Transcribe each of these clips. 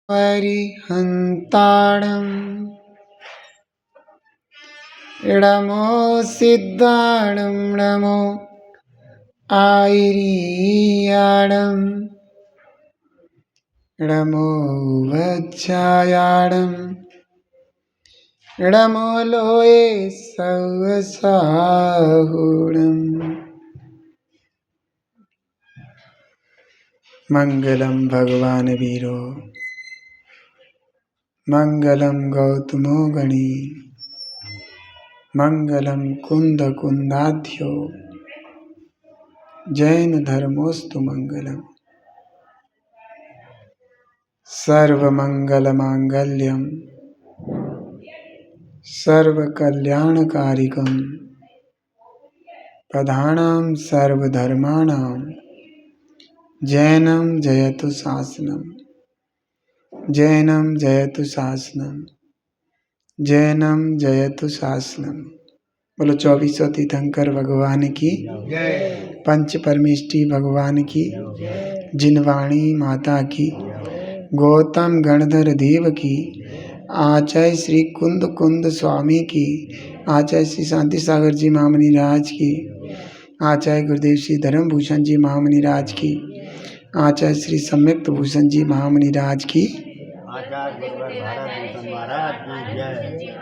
अरिहन्ताणं नमो सिद्धाणं नमो आयर्याणं नमो वज्रायाणं नमो लोये सहस्राहुणम्। मंगलम भगवान वीरो मंगलम गौतमो गणी मंगलम कुंद कुंदाध्यो जैन धर्मोस्तु मंगलम। सर्वमंगल मांगल्यम सर्वकल्याणकारिकम प्रधानम सर्वधर्माणां जैनम जयतु शासनम जैनम जयतु शासनम जैनम जयतु शासनम। बोलो 24 तीर्थंकर भगवान की, पंच परमेष्टि भगवान की, जिनवाणी माता की, गौतम गणधर देव की, आचार्य श्री कुंद कुंद स्वामी की, आचार्य श्री शांति सागर जी महामुनि राज की, आचार्य गुरुदेव श्री धर्मभूषण जी महामुनि राज की, आचार्य श्री सम्यक्त भूषण जी महामुनि राज की, आचार्य गुरुवर भारत भूषण महाराज की जय।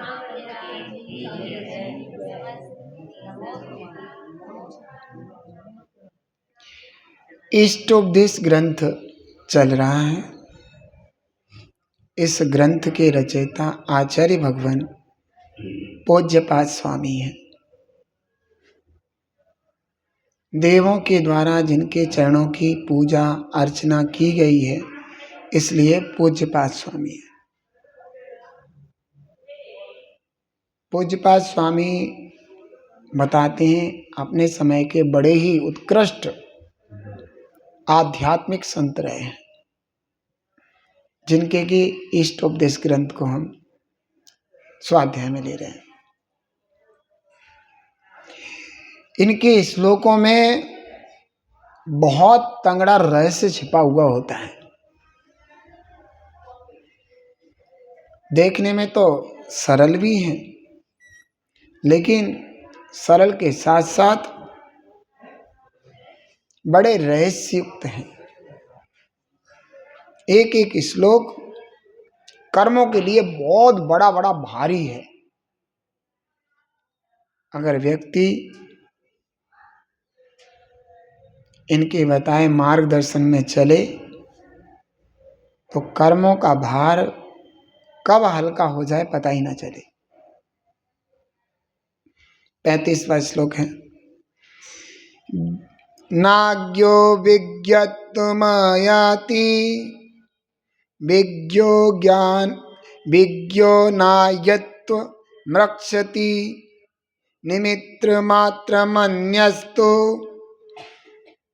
इष्टोपदेश ग्रंथ चल रहा है। इस ग्रंथ के रचयिता आचार्य भगवान पूज्यपाद स्वामी हैं। देवों के द्वारा जिनके चरणों की पूजा अर्चना की गई है, इसलिए पूज्यपाद स्वामी है। पूज्यपाद स्वामी बताते हैं अपने समय के बड़े ही उत्कृष्ट आध्यात्मिक संत रहे हैं, जिनके की इष्टोपदेश ग्रंथ को हम स्वाध्याय में ले रहे हैं। इनके श्लोकों में बहुत तंगड़ा रहस्य छिपा हुआ होता है। देखने में तो सरल भी हैं, लेकिन सरल के साथ साथ बड़े रहस्ययुक्त हैं। एक एक श्लोक कर्मों के लिए बहुत बड़ा बड़ा भारी है। अगर व्यक्ति इनके बताए मार्गदर्शन में चले तो कर्मों का भार कब हल्का हो जाए पता ही ना चले। 35वां श्लोक है। नाज्ञो विज्ञत्वमयाति विज्ञो नायत्व मृक्षति निमित्र मात्रमन्यस्तु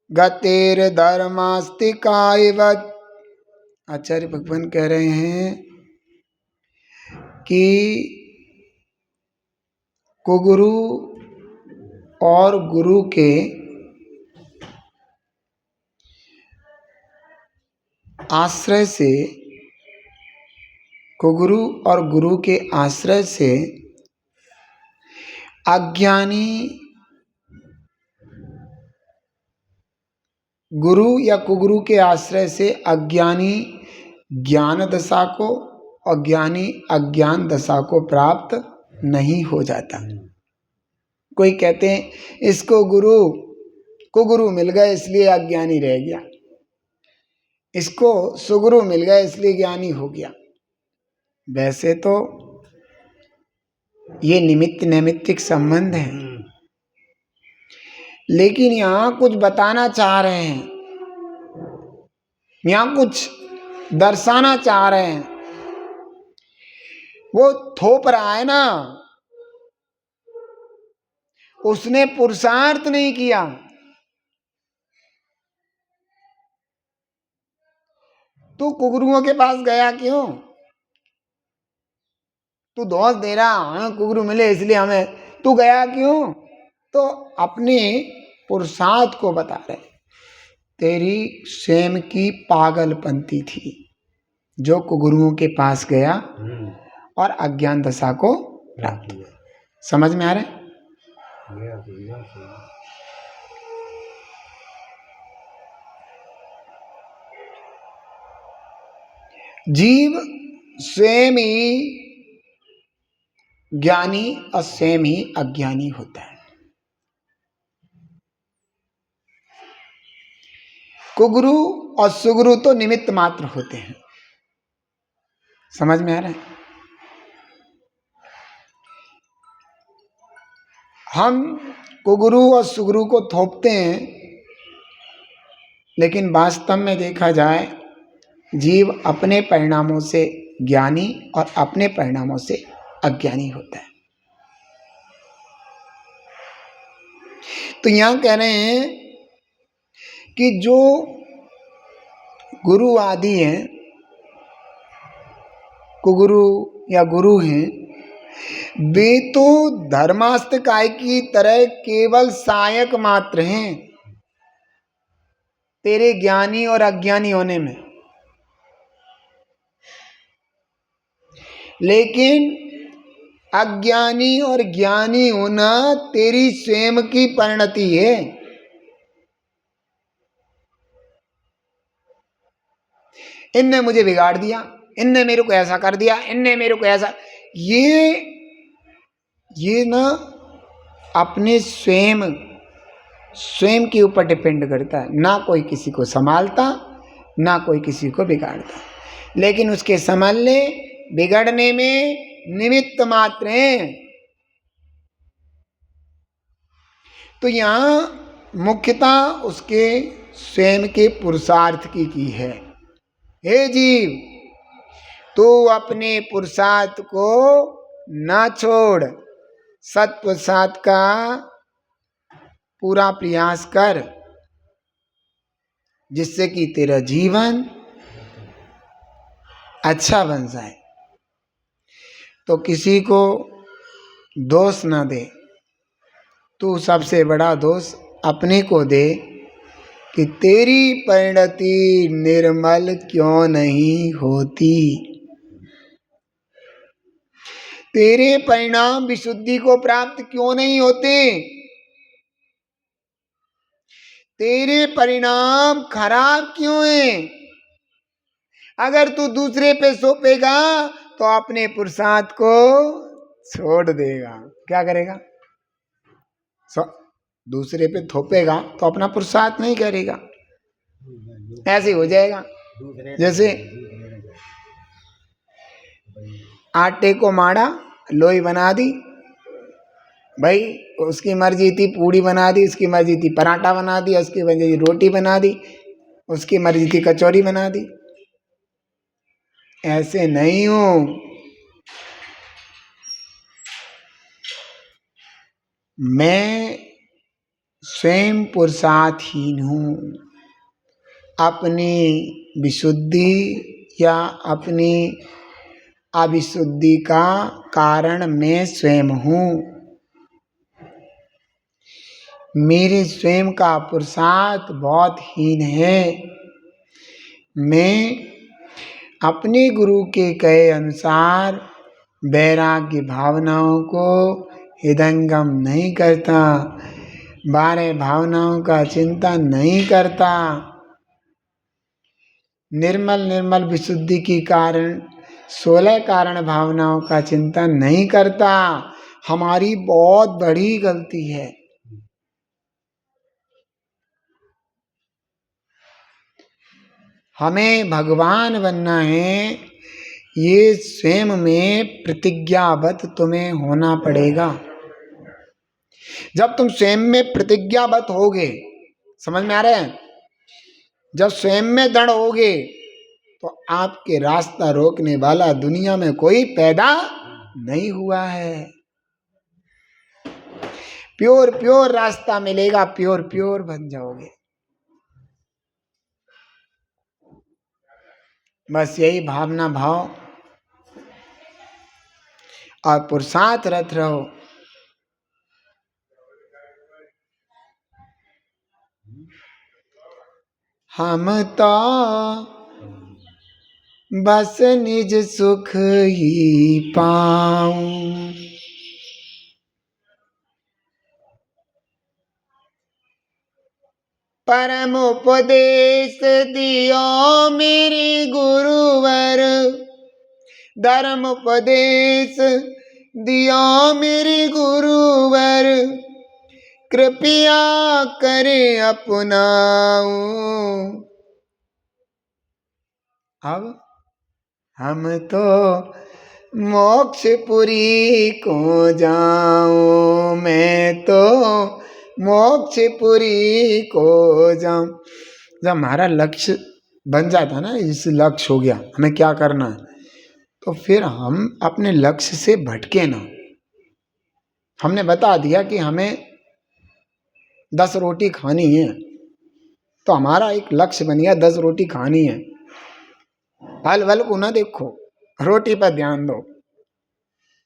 गतेर्धर्मास्तिकायवत्। आचार्य भगवान कह रहे हैं कि कुगुरु और गुरु के आश्रय से, कुगुरु और गुरु के आश्रय से अज्ञानी गुरु या कुगुरु के आश्रय से अज्ञानी ज्ञान दशा को, अज्ञानी अज्ञान दशा को प्राप्त नहीं हो जाता। कोई कहते हैं इसको कुगुरु मिल गए इसलिए अज्ञानी रह गया, इसको सुगुरु मिल गया इसलिए ज्ञानी हो गया। वैसे तो ये निमित्त नैमित्तिक संबंध है, लेकिन यहां कुछ बताना चाह रहे हैं, यहां कुछ दर्शाना चाह रहे हैं। वो थोप रहा है ना, उसने पुरुषार्थ नहीं किया। तू कुगुरुओं के पास गया क्यों? तू दोष दे रहा हमें कुगुरु मिले इसलिए हमें, तू गया क्यों? तो अपने पुरुषार्थ को बता रहे, तेरी स्वयं की पागलपंती थी जो कुगुरुओं के पास गया और अज्ञान दशा को प्राप्त हुआ। समझ में आ रहा है? जीव स्वयं ही ज्ञानी और स्वयं ही अज्ञानी होता है। कुगुरु और सुगुरु तो निमित्त मात्र होते हैं। समझ में आ रहा है? हम कुगुरु और सुगुरु को थोपते हैं, लेकिन वास्तव में देखा जाए जीव अपने परिणामों से ज्ञानी और अपने परिणामों से अज्ञानी होता है। तो यहां कह रहे हैं कि जो गुरु आदि हैं, कुगुरु या गुरु हैं, वे तो धर्मास्त्र काय की तरह केवल सहायक मात्र हैं तेरे ज्ञानी और अज्ञानी होने में। लेकिन अज्ञानी और ज्ञानी होना तेरी स्वयं की परिणति है। इनने मुझे बिगाड़ दिया, इनने मेरे को ऐसा कर दिया, इनने मेरे को ऐसा, ये ना अपने स्वयं के ऊपर डिपेंड करता है। ना कोई किसी को संभालता, ना कोई किसी को बिगाड़ता, लेकिन उसके संभालने बिगड़ने में निमित्त मात्र हैं। तो यहां मुख्यतः उसके स्वयं के पुरुषार्थ की है। हे जीव, तू अपने पुरुषार्थ को ना छोड़, सत पुरुषार्थ का पूरा प्रयास कर, जिससे कि तेरा जीवन अच्छा बन जाए। तो किसी को दोष ना दे, तू सबसे बड़ा दोष अपने को दे कि तेरी परिणति निर्मल क्यों नहीं होती, तेरे परिणाम विशुद्धि को प्राप्त क्यों नहीं होते, तेरे परिणाम खराब क्यों हैं। अगर तू दूसरे पे सौंपेगा तो अपने पुरुषार्थ को छोड़ देगा। क्या करेगा? दूसरे पे थोपेगा तो अपना पुरुषार्थ नहीं करेगा। ऐसे हो जाएगा जैसे आटे को माड़ा, लोई बना दी, भाई उसकी मर्जी थी पूड़ी बना दी, उसकी मर्जी थी पराठा बना दी, उसकी मर्जी थी रोटी बना दी, उसकी मर्जी थी कचौरी बना दी। ऐसे नहीं हो। मैं स्वयं पुरुषार्थहीन हूँ। अपनी विशुद्धि या अपनी अविशुद्धि का कारण मैं स्वयं हूँ। मेरे स्वयं का पुरुषार्थ बहुत हीन है। मैं अपने गुरु के कहे अनुसार वैराग्य भावनाओं को हृदयंगम नहीं करता, 12 भावनाओं का चिंतन नहीं करता, निर्मल विशुद्धि के कारण 16 कारण भावनाओं का चिंतन नहीं करता। हमारी बहुत बड़ी गलती है। हमें भगवान बनना है, ये स्वयं में प्रतिज्ञाबद्ध तुम्हें होना पड़ेगा। जब तुम स्वयं में प्रतिज्ञाबद्ध होगे, समझ में आ रहा है, जब स्वयं में दृढ़ होगे तो आपके रास्ता रोकने वाला दुनिया में कोई पैदा नहीं हुआ है। प्योर रास्ता मिलेगा, प्योर बन जाओगे। बस यही भावना भाव और पुरुषार्थ रत रहो। हम तो बस निज सुख ही पाऊं। परम उपदेश दियो मेरे गुरुवर, धर्म उपदेश दियो मेरे गुरुवर, कृपया करे अपनाऊं। अब हम तो मोक्षपुरी को जाऊं, मैं तो मोक्षपुरी को जाऊं। जब हमारा लक्ष्य बन जाता ना, इस लक्ष्य हो गया हमें क्या करना है, तो फिर हम अपने लक्ष्य से भटके ना। हमने बता दिया कि हमें 10 रोटी खानी है, तो हमारा एक लक्ष्य बन गया 10 रोटी खानी है। फल वल को ना देखो, रोटी पर ध्यान दो।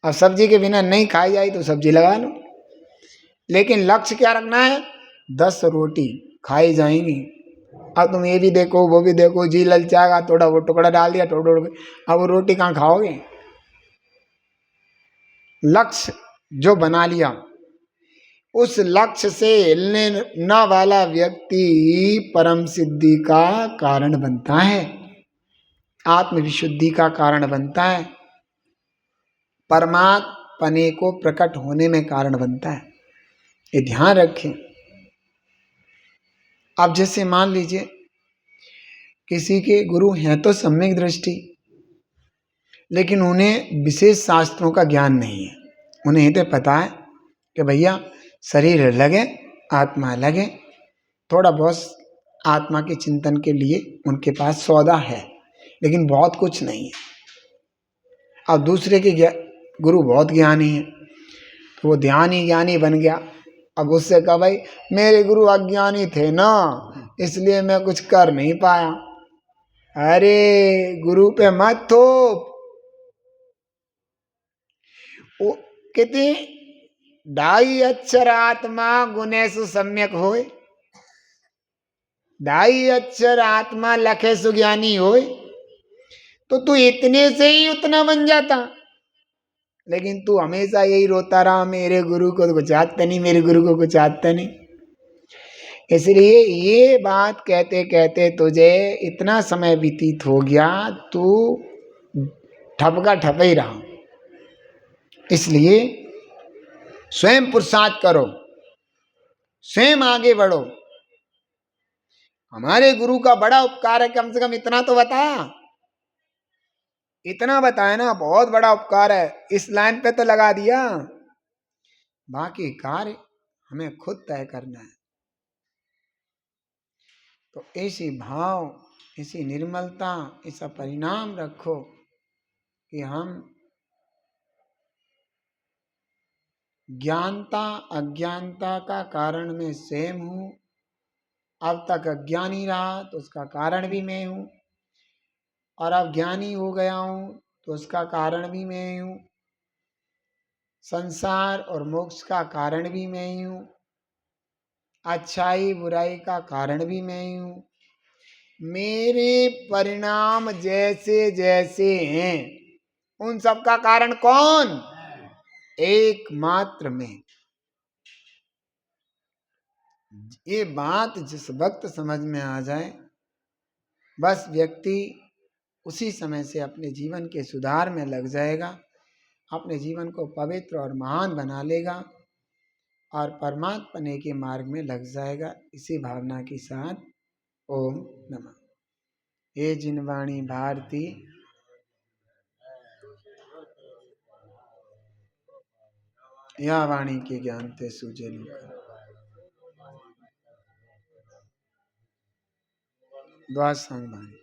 अब सब्जी के बिना नहीं खाई जाए तो सब्जी लगा लो, लेकिन लक्ष्य क्या रखना है, 10 रोटी खाई जाएंगी। अब तुम ये भी देखो वो भी देखो, जी ललचाएगा, थोड़ा वो टुकड़ा डाल दिया, थोड़ा, अब वो रोटी कहाँ खाओगे। लक्ष्य जो बना लिया, उस लक्ष्य से हिलने न वाला व्यक्ति परम सिद्धि का कारण बनता है, आत्मविशुद्धि का कारण बनता है, परमात्मने को प्रकट होने में कारण बनता है। ये ध्यान रखें। अब जैसे मान लीजिए किसी के गुरु हैं तो सम्यक दृष्टि, लेकिन उन्हें विशेष शास्त्रों का ज्ञान नहीं है। उन्हें तो पता है कि भैया शरीर लगे आत्मा अलगे, थोड़ा बहुत आत्मा के चिंतन के लिए उनके पास सौदा है, लेकिन बहुत कुछ नहीं है। अब दूसरे के गुरु बहुत ज्ञानी है, तो वो ध्यानी ज्ञानी बन गया। अब उससे कहा भाई मेरे गुरु अज्ञानी थे ना, इसलिए मैं कुछ कर नहीं पाया। अरे गुरु पे मत थोप। वो कहते ढाई अक्षर आत्मा गुणेशु सम्यक होए, ढाई अक्षर आत्मा लखे सुज्ञानी होए, तो तू इतने से ही उतना बन जाता। लेकिन तू हमेशा यही रोता रहा, मेरे गुरु को तो कुछ आता नहीं, मेरे गुरु को कुछ आता नहीं। इसलिए ये बात कहते कहते तुझे इतना समय व्यतीत हो गया, तू ठपका ठप ही रहा। इसलिए स्वयं पुरुषार्थ करो, स्वयं आगे बढ़ो। हमारे गुरु का बड़ा उपकार है, कम से कम इतना तो बता, इतना बताया ना, बहुत बड़ा उपकार है, इस लाइन पे तो लगा दिया। बाकी कार्य हमें खुद तय करना है। तो ऐसी भाव, ऐसी निर्मलता, ऐसा परिणाम रखो कि हम ज्ञानता अज्ञानता का कारण मैं स्वयं हूँ। अब तक अज्ञानी रहा तो उसका कारण भी मैं हूँ, और अब ज्ञानी हो गया हूँ तो उसका कारण भी मैं ही हूँ। संसार और मोक्ष का कारण भी मैं ही हूँ, अच्छाई बुराई का कारण भी मैं ही हूँ। मेरे परिणाम जैसे जैसे हैं, उन सब का कारण कौन, एकमात्र मैं। ये बात जिस वक्त समझ में आ जाए, बस व्यक्ति उसी समय से अपने जीवन के सुधार में लग जाएगा, अपने जीवन को पवित्र और महान बना लेगा और परमात्मा के मार्ग में लग जाएगा। इसी भावना के साथ ओम नमः। हे जिनवाणी भारती, या वाणी के ज्ञान ते सूझे द्वादशांग वाणी।